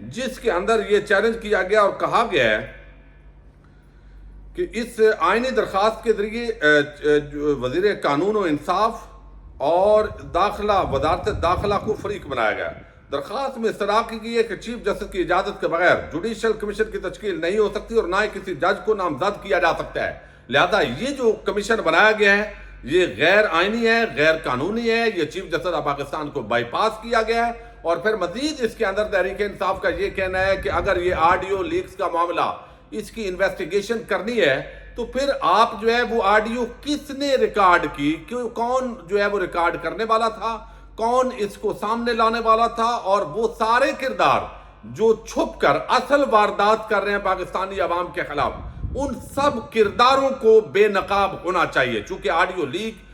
جس کے اندر یہ چیلنج کیا گیا اور کہا گیا ہے کہ اس آئینی درخواست کے ذریعے وزیر قانون و انصاف اور وزارت داخلہ کو فریق بنایا گیا۔ درخواست میں اصرار کی گئی ہے کہ چیف جسٹس کی اجازت کے بغیر جوڈیشل کمیشن کی تشکیل نہیں ہو سکتی اور نہ ہی کسی جج کو نامزد کیا جا سکتا ہے، لہذا یہ جو کمیشن بنایا گیا ہے یہ غیر آئینی ہے، غیر قانونی ہے، یہ چیف جسٹس آف پاکستان کو بائی پاس کیا گیا ہے۔ اور پھر مزید اس کے اندر تحریک انصاف کا یہ کہنا ہے کہ اگر یہ آڈیو لیکس کا معاملہ اس کی انویسٹیگیشن کرنی ہے تو پھر آپ جو ہے وہ آڈیو کس نے ریکارڈ کی، کون جو ہے وہ ریکارڈ کرنے والا تھا، کون اس کو سامنے لانے والا تھا، اور وہ سارے کردار جو چھپ کر اصل واردات کر رہے ہیں پاکستانی عوام کے خلاف، ان سب کرداروں کو بے نقاب ہونا چاہیے۔ چونکہ آڈیو لیک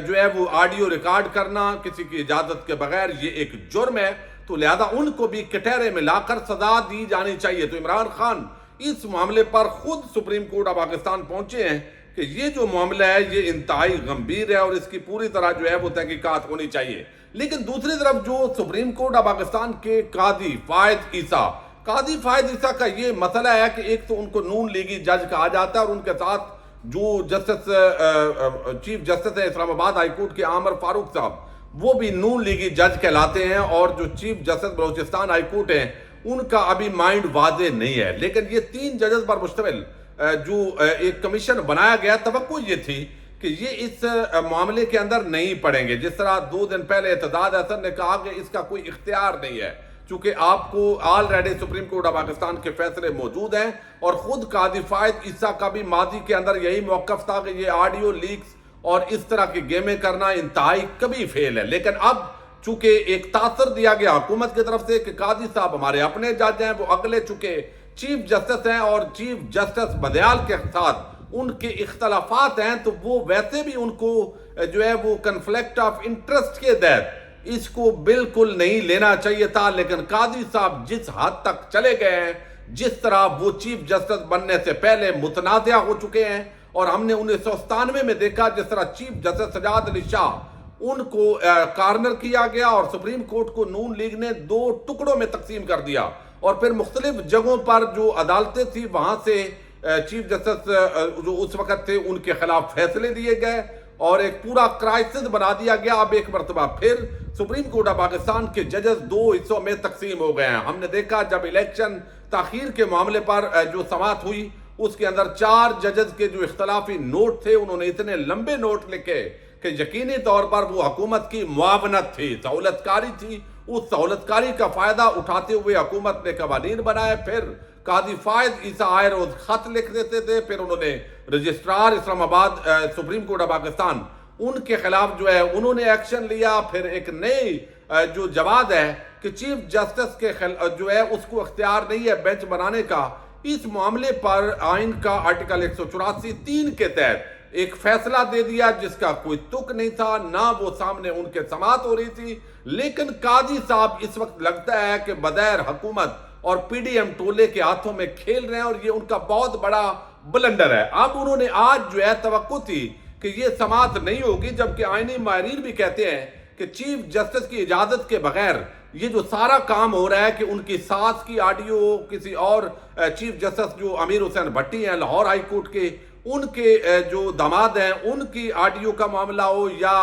جو ہے وہ آڈیو ریکارڈ کرنا کسی کی اجازت کے بغیر یہ ایک جرم ہے، تو لہذا ان کو بھی کٹہرے میں لا کر سزا دی جانی چاہیے۔ تو عمران خان اس معاملے پر خود سپریم کورٹ آف پاکستان پہنچے ہیں کہ یہ جو معاملہ ہے یہ انتہائی گمبھیر ہے اور اس کی پوری طرح جو ہے وہ تحقیقات ہونی چاہیے۔ لیکن دوسری طرف جو سپریم کورٹ آف پاکستان کے قاضی فائد عیسیٰ کا یہ مسئلہ ہے کہ ایک تو ان کو نون لیگی جج کہا جاتا ہے اور ان کے ساتھ جو چیف جسٹس ہے اسلام آباد ہائی کورٹ کے عامر فاروق صاحب وہ بھی نون لیگی جج کہلاتے ہیں، اور جو chief justice Balochistan high court ہیں ان کا ابھی مائنڈ واضح نہیں ہے۔ لیکن یہ 3 ججز پر مشتمل جو ایک کمیشن بنایا گیا، توقع یہ تھی کہ یہ اس معاملے کے اندر نہیں پڑیں گے، جس طرح 2 دن پہلے اعتداد حسن نے کہا کہ اس کا کوئی اختیار نہیں ہے، چونکہ آپ کو already supreme court of Pakistan کے فیصلے موجود ہیں، اور خود قاضی فائد عیسیٰ کا بھی ماضی کے اندر یہی موقف تھا کہ یہ آڈیو لیکس اور اس طرح کی گیمیں کرنا انتہائی کبھی فیل ہے۔ لیکن اب چونکہ ایک تاثر دیا گیا حکومت کی طرف سے کہ قاضی صاحب ہمارے اپنے جج ہیں، وہ اگلے چونکہ چیف جسٹس ہیں اور چیف جسٹس بدیال کے ساتھ ان کے اختلافات ہیں، تو وہ ویسے بھی ان کو جو ہے وہ کنفلکٹ آف انٹرسٹ کے تحت اس کو بالکل نہیں لینا چاہیے تھا۔ لیکن قاضی صاحب جس حد تک چلے گئے ہیں، جس طرح وہ چیف جسٹس بننے سے پہلے متنازع ہو چکے ہیں، اور ہم نے 1997 میں دیکھا جس طرح چیف جسٹس سجاد علی شاہ ان کو کارنر کیا گیا اور سپریم کورٹ کو نون لیگ نے 2 ٹکڑوں میں تقسیم کر دیا، اور پھر مختلف جگہوں پر جو عدالتیں تھی وہاں سے چیف جسٹس جو اس وقت تھے ان کے خلاف فیصلے دیے گئے اور ایک پورا کرائسس بنا دیا گیا۔ اب ایک مرتبہ پھر سپریم کورٹ آف پاکستان کے ججز 2 حصوں میں تقسیم ہو گئے ہیں۔ ہم نے دیکھا جب الیکشن تاخیر کے معاملے پر جو سماعت ہوئی اس کے اندر 4 ججز کے جو اختلافی نوٹ تھے انہوں نے اتنے لمبے نوٹ لکھے کہ یقینی طور پر وہ حکومت کی معاونت تھی، سہولت کاری تھی، اس سہولت کاری کا فائدہ اٹھاتے ہوئے حکومت نے قوانین بنائے۔ پھر قاضی فائد عیسیٰ آئے روز خط لکھ دیتے تھے، پھر انہوں نے رجسٹرار اسلام آباد سپریم کورٹ آف پاکستان ان کے خلاف جو ہے انہوں نے ایکشن لیا۔ پھر ایک نئی جو جواد ہے کہ چیف جسٹس کے جو ہے اس کو اختیار نہیں ہے بینچ بنانے کا، اس معاملے پر آئین کا آرٹیکل 184(3) کے تحت ایک فیصلہ دے دیا جس کا کوئی تک نہیں تھا، نہ وہ سامنے ان کے سماعت ہو رہی تھی۔ لیکن قاضی صاحب اس وقت لگتا ہے کہ بغیر حکومت اور پی ڈی ایم ٹولے کے ہاتھوں میں کھیل رہے ہیں، اور یہ ان کا بہت بڑا بلنڈر ہے۔ اب انہوں نے آج جو ہے توقع تھی کہ یہ سماعت نہیں ہوگی، جبکہ آئینی ماہرین بھی کہتے ہیں کہ چیف جسٹس کی اجازت کے بغیر یہ جو سارا کام ہو رہا ہے کہ ان کی ساس کی آڈیو کسی اور چیف جسٹس جو امیر حسین بھٹی ہیں لاہور ہائی کورٹ کے، ان کے جو داماد ہیں ان کی آڈیو کا معاملہ ہو، یا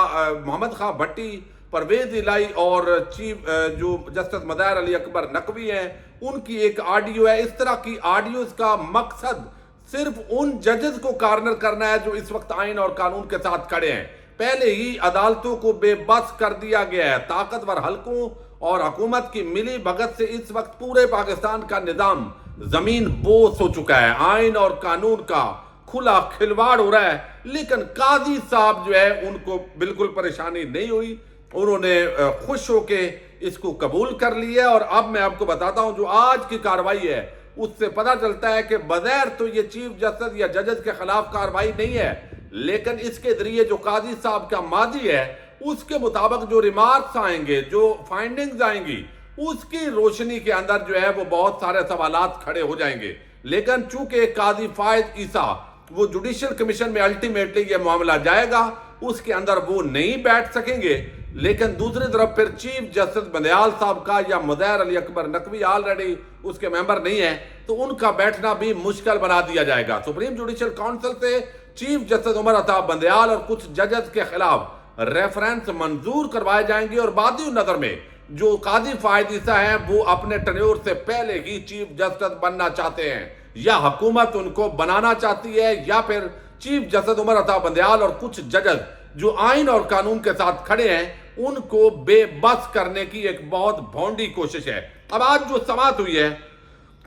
محمد خان بھٹی، پرویز الہی اور چیف جو جسٹس مظاہر علی اکبر نقوی ہیں ان کی ایک آڈیو ہے، اس طرح کی آڈیوز کا مقصد صرف ان ججز کو کارنر کرنا ہے جو اس وقت آئین اور قانون کے ساتھ کھڑے ہیں۔ پہلے ہی عدالتوں کو بے بس کر دیا گیا ہے، طاقتور حلقوں اور حکومت کی ملی بھگت سے اس وقت پورے پاکستان کا نظام زمین بوس ہو چکا ہے، آئین اور قانون کا کھلا کھلواڑ ہو رہا ہے۔ لیکن قاضی صاحب جو ہے ان کو بالکل پریشانی نہیں ہوئی، انہوں نے خوش ہو کے اس کو قبول کر لیا، اور اب میں آپ کو بتاتا ہوں جو آج کی کارروائی ہے اس سے پتہ چلتا ہے کہ بغیر تو یہ چیف جسٹس یا ججز کے خلاف کارروائی نہیں ہے، لیکن اس کے ذریعے جو قاضی صاحب کا ماضی ہے اس کے مطابق جو ریمارکس آئیں گے، جو فائنڈنگز آئیں گی، اس کی روشنی کے اندر جو ہے وہ بہت سارے سوالات کھڑے ہو جائیں گے۔ لیکن چونکہ قاضی فائد عیسیٰ وہ جوڈیشل کمیشن میں الٹیمیٹلی یہ معاملہ جائے گا، اس کے اندر وہ نہیں بیٹھ سکیں گے، لیکن دوسری طرف پھر چیف جسٹس بندیال صاحب کا یا مظہر علی اکبر نقوی آلریڈی اس کے ممبر نہیں ہے تو ان کا بیٹھنا بھی مشکل بنا دیا جائے گا۔ سپریم جوڈیشل کونسل سے چیف جسٹس عمر عطا بندیال اور کچھ ججز کے خلاف ریفرنس منظور کروائے جائیں گے، اور بادی نظر میں جو قاضی فائد عیسیٰ ہیں وہ اپنے ٹینیور سے پہلے ہی چیف جسٹس بننا چاہتے ہیں، یا حکومت ان کو بنانا چاہتی ہے، یا پھر چیف جسٹس عمر عطا بندیال اور کچھ ججز جو آئین اور قانون کے ساتھ کھڑے ہیں ان کو بے بس کرنے کی ایک بہت بھونڈی کوشش ہے۔ اب آج جو سماعت ہوئی ہے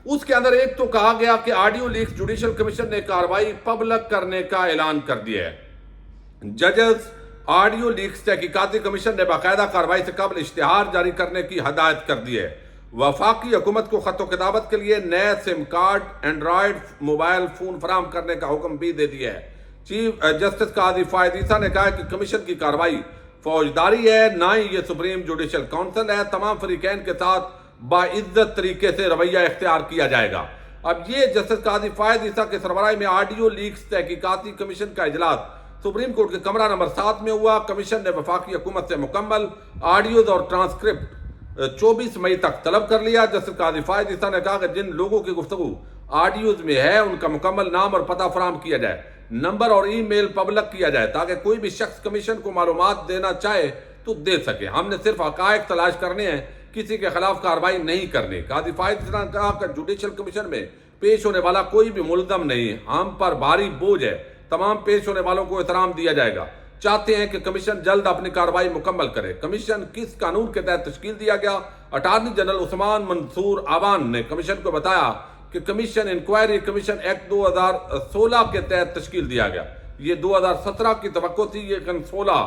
اس کے اندر ایک تو کہا گیا کہ آڈیو لیکس جوڈیشل کمیشن نے کارروائی پبلک کرنے کا اعلان کر دیا ہے۔ ججز آڈیو لیکس تحقیقاتی کمیشن نے باقاعدہ کارروائی سے قبل اشتہار جاری کرنے کی ہدایت کر دی ہے۔ وفاقی حکومت کو خط و کتابت کے لیے نئے سم کارڈ اینڈرائیڈ موبائل فون فراہم کرنے کا حکم بھی دے دیا ہے۔ چیف جسٹس قاضی فائد عیسیٰ نے کہا کہ کمیشن کی کارروائی فوجداری ہے، نہ ہی یہ سپریم جوڈیشل کونسل ہے۔ تمام فریقین کے ساتھ باعزت طریقے سے رویہ اختیار کیا جائے گا۔ اب یہ جسٹس قاضی فائد عیسیٰ کے سربراہی میں آڈیو لیکس تحقیقاتی کمیشن کا اجلاس سپریم کورٹ کے کمرہ نمبر 7 میں ہوا۔ کمیشن نے وفاقی حکومت سے مکمل آڈیوز اور ٹرانسکرپٹ 24 مئی تک طلب کر لیا۔ جسٹس قاضی فائد عیسیٰ نے کہا کہ جن لوگوں کی گفتگو آڈیوز میں ہے ان کا مکمل نام اور پتہ فراہم کیا جائے، نمبر اور ای میل پبلک کیا جائے تاکہ کوئی بھی شخص کمیشن کو معلومات دینا چاہے تو دے سکے۔ ہم نے صرف حقائق تلاش کرنے ہیں، کسی کے خلاف کارروائی نہیں کرنی۔ قاضی فائد عیسیٰ نے کہا کہ جوڈیشل کمیشن میں پیش ہونے والا کوئی بھی ملزم نہیں، ہم پر بھاری بوجھ ہے، تمام پیش ہونے والوں کو احترام دیا جائے گا۔ چاہتے ہیں کہ کمیشن جلد اپنی کارروائی مکمل کرے۔ کمیشن کس قانون کے تحت تشکیل دیا گیا؟ اٹارنی جنرل عثمان منصور آوان نے کمیشن کو بتایا کہ کمیشن انکوائری کمیشن ایکٹ 2016 کے تحت تشکیل دیا گیا۔ یہ 2017 کی توقع تھی، لیکن 16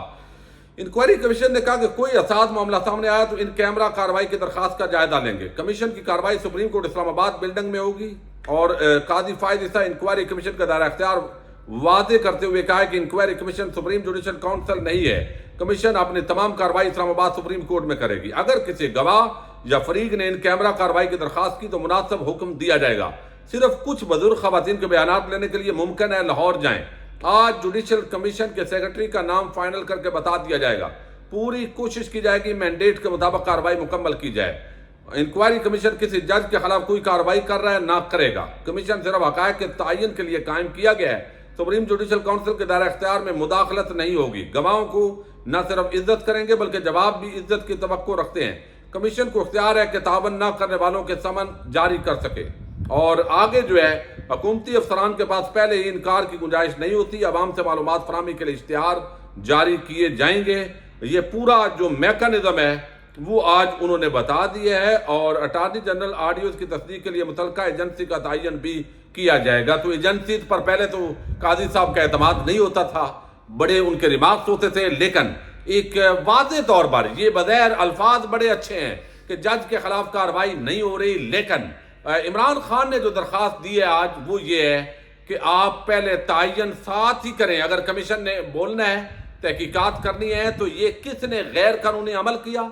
انکوائری کمیشن نے کہا کہ کوئی اساس معاملہ سامنے آیا تو ان کیمرہ کارروائی کی درخواست کا جائزہ لیں گے۔ کمیشن کی کارروائی سپریم کورٹ اسلام آباد بلڈنگ میں ہوگی، اور قاضی فائد عیسیٰ انکوائری کمیشن کا دائرہ اختیار واضح کرتے ہوئے کہا کہ inquiry commission supreme judicial council نہیں ہے۔ کمیشن اپنی تمام کارروائی اسلام آباد سپریم کورٹ میں کرے گی۔ اگر کسی گواہ یا فریق نے ان کیمرہ کارروائی کی درخواست کی تو مناسب حکم دیا جائے گا۔ صرف کچھ بزرگ خواتین کے بیانات لینے کے لیے ممکن ہے لاہور جائیں۔ آج جوڈیشل کمیشن کے سیکرٹری کا نام فائنل کر کے بتا دیا جائے گا۔ پوری کوشش کی جائے گی مینڈیٹ کے مطابق کارروائی مکمل کی جائے۔ انکوائری کمیشن کسی جج کے خلاف کوئی کارروائی کر رہا ہے نہ کرے گا۔ کمیشن صرف حقائق کے تعین کے لیے قائم کیا گیا ہے۔ سپریم جوڈیشل کونسل کے دائرہ اختیار میں مداخلت نہیں ہوگی۔ گواہوں کو نہ صرف عزت کریں گے بلکہ جواب بھی عزت کی توقع رکھتے ہیں۔ کمیشن کو اختیار ہے کہ تعاون نہ کرنے والوں کے سمن جاری کر سکے، اور آگے جو ہے حکومتی افسران کے پاس پہلے ہی انکار کی گنجائش نہیں ہوتی۔ عوام سے معلومات فراہمی کے لیے اشتہار جاری کیے جائیں گے۔ یہ پورا جو میکانزم ہے وہ آج انہوں نے بتا دیا ہے، اور اٹارنی جنرل آڈیوز کی تصدیق کے لیے متعلقہ ایجنسی کا تعین بھی کیا جائے گا۔ تو ایجنسی پر پہلے تو قاضی صاحب کا اعتماد نہیں ہوتا تھا، بڑے ان کے ریمارکس ہوتے تھے، لیکن ایک واضح طور پر یہ بظاہر الفاظ بڑے اچھے ہیں کہ جج کے خلاف کارروائی نہیں ہو رہی، لیکن عمران خان نے جو درخواست دی ہے آج وہ یہ ہے کہ آپ پہلے تعین ساتھ ہی کریں۔ اگر کمیشن نے بولنا ہے، تحقیقات کرنی ہے، تو یہ کس نے غیر قانونی عمل کیا،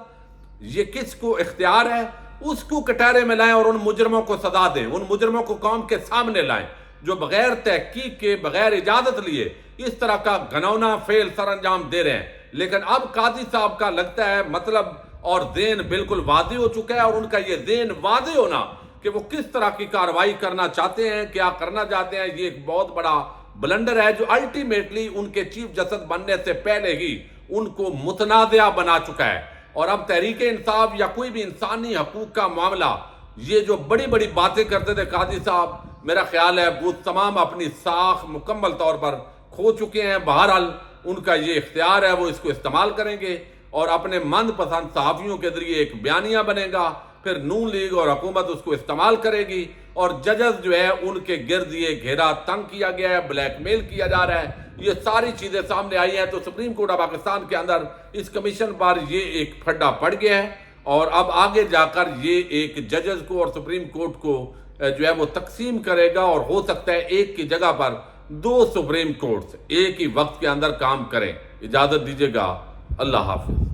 یہ کس کو اختیار ہے، اس کو کٹہرے میں لائیں اور ان مجرموں کو سزا دیں، ان مجرموں کو قوم کے سامنے لائیں جو بغیر تحقیق کے، بغیر اجازت لیے اس طرح کا گھناؤنا فعل سر انجام دے رہے ہیں۔ لیکن اب قاضی صاحب کا لگتا ہے مطلب اور ذہن بالکل واضح ہو چکا ہے، اور ان کا یہ ذہن واضح ہونا کہ وہ کس طرح کی کارروائی کرنا چاہتے ہیں، کیا کرنا چاہتے ہیں، یہ ایک بہت بڑا بلنڈر ہے جو الٹیمیٹلی ان کے چیف جسٹس بننے سے پہلے ہی ان کو متنازع بنا چکا ہے۔ اور اب تحریک انصاف یا کوئی بھی انسانی حقوق کا معاملہ، یہ جو بڑی بڑی باتیں کرتے تھے قاضی صاحب، میرا خیال ہے وہ تمام اپنی ساکھ مکمل طور پر کھو چکے ہیں۔ بہرحال ان کا یہ اختیار ہے، وہ اس کو استعمال کریں گے اور اپنے من پسند صحافیوں کے ذریعے ایک بیانیہ بنے گا، پھر نون لیگ اور حکومت اس کو استعمال کرے گی، اور ججز جو ہے ان کے گرد یہ گھیرا تنگ کیا گیا ہے، بلیک میل کیا جا رہا ہے، یہ ساری چیزیں سامنے آئی ہیں۔ تو سپریم کورٹ آف پاکستان کے اندر اس کمیشن پر یہ ایک پھڈا پڑ گیا ہے، اور اب آگے جا کر یہ ایک ججز کو اور سپریم کورٹ کو جو ہے وہ تقسیم کرے گا، اور ہو سکتا ہے ایک کی جگہ پر 2 سپریم کورٹس ایک ہی وقت کے اندر کام کریں۔ اجازت دیجیے گا، اللہ حافظ۔